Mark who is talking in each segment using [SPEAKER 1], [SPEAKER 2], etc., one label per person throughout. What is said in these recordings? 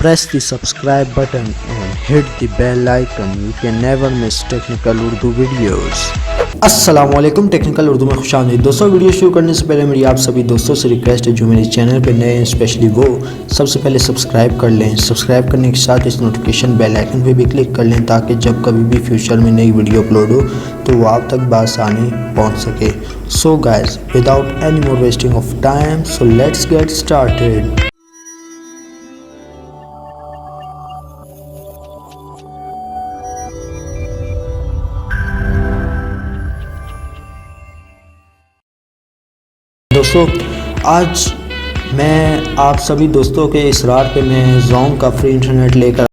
[SPEAKER 1] Press the subscribe button and hit the bell icon. You can never miss technical Urdu videos. अस्सलामुअलैकुम, technical Urdu में खुशामदीद। दोस्तों, video शुरू करने से पहले मेरी आप सभी दोस्तों से रिक्वेस्ट है जो मेरे चैनल पर नए हैं, स्पेशली वो सबसे पहले सब्सक्राइब कर लें। सब्सक्राइब करने के साथ इस नोटिफिकेशन बेल आइकन पे भी क्लिक कर लें ताकि जब कभी भी फ्यूचर में नई वीडियो अपलोड हो तो वो आप तक बआसानी पहुँच सके। So guys, without any more wasting of time, so let's get started. दोस्तों, आज मैं आप सभी दोस्तों के इसरार पे मैं ज़ोंग का फ्री इंटरनेट लेकर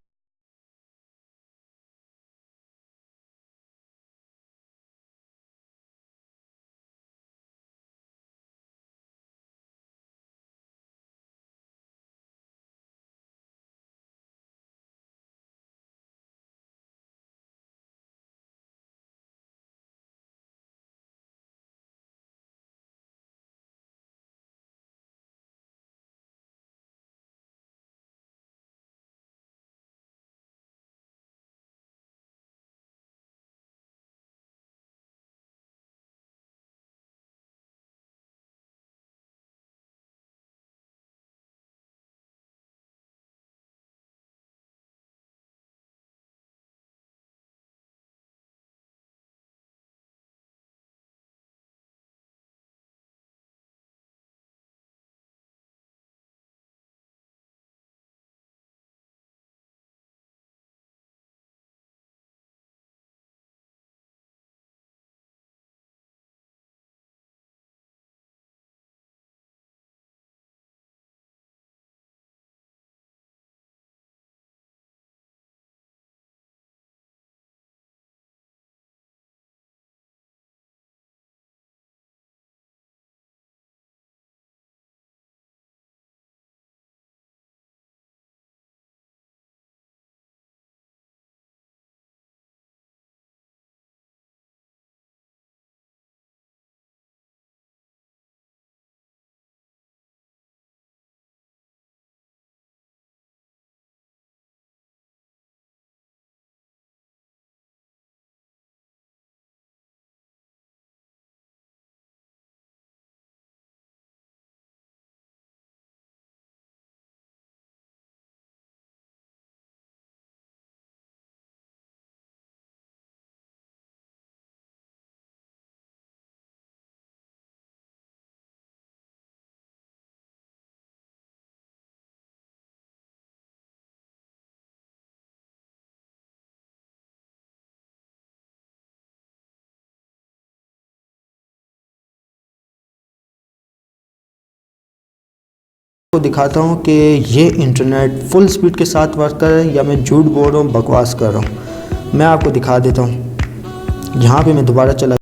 [SPEAKER 1] को दिखाता हूँ कि ये इंटरनेट फुल स्पीड के साथ वर्क कर रहा है या मैं झूठ बोल रहा हूँ, बकवास कर रहा हूँ। मैं आपको दिखा देता हूँ। यहाँ पे मैं दोबारा चला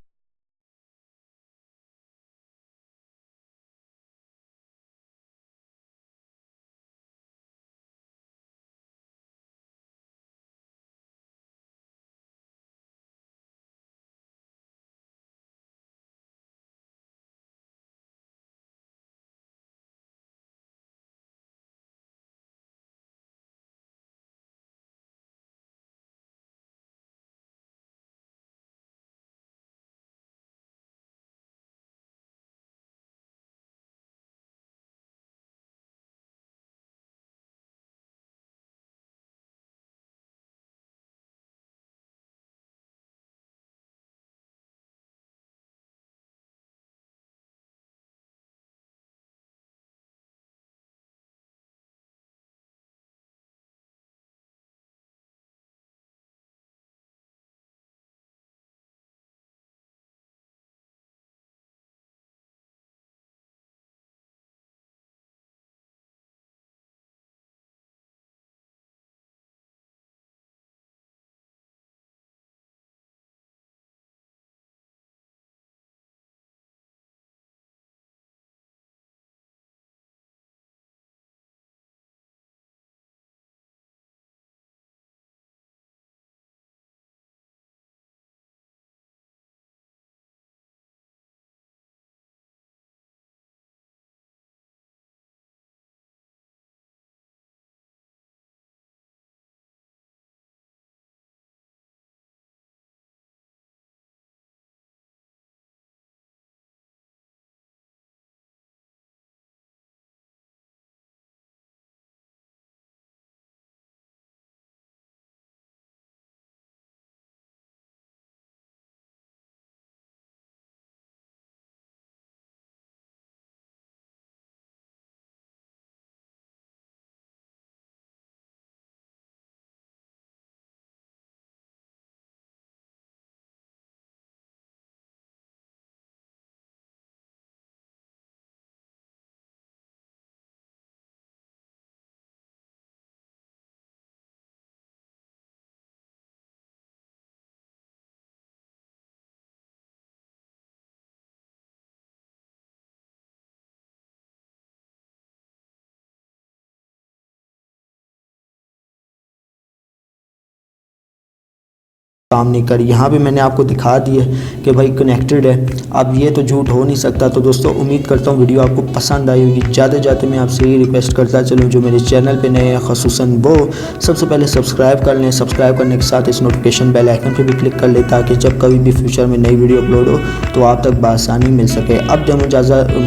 [SPEAKER 1] काम नहीं करी। यहाँ पे मैंने आपको दिखा दिया कि भाई कनेक्टेड है। अब ये तो झूठ हो नहीं सकता। तो दोस्तों उम्मीद करता हूँ वीडियो आपको पसंद आई होगी। जाते जाते मैं आपसे यही रिक्वेस्ट करता चलूँ, जो मेरे चैनल पे नए हैं ख़ुसूसन वो सबसे पहले सब्सक्राइब कर लें। सब्सक्राइब करने के साथ इस नोटिफिकेशन बेल आइकन पे भी क्लिक कर लें, ताकि जब कभी भी फ्यूचर में नई वीडियो अपलोड हो तो आप तक बआसानी मिल सके। अब जब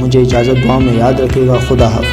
[SPEAKER 1] मुझे इजाज़त, दुआ में याद रखिएगा। खुदा हाफ़िज़।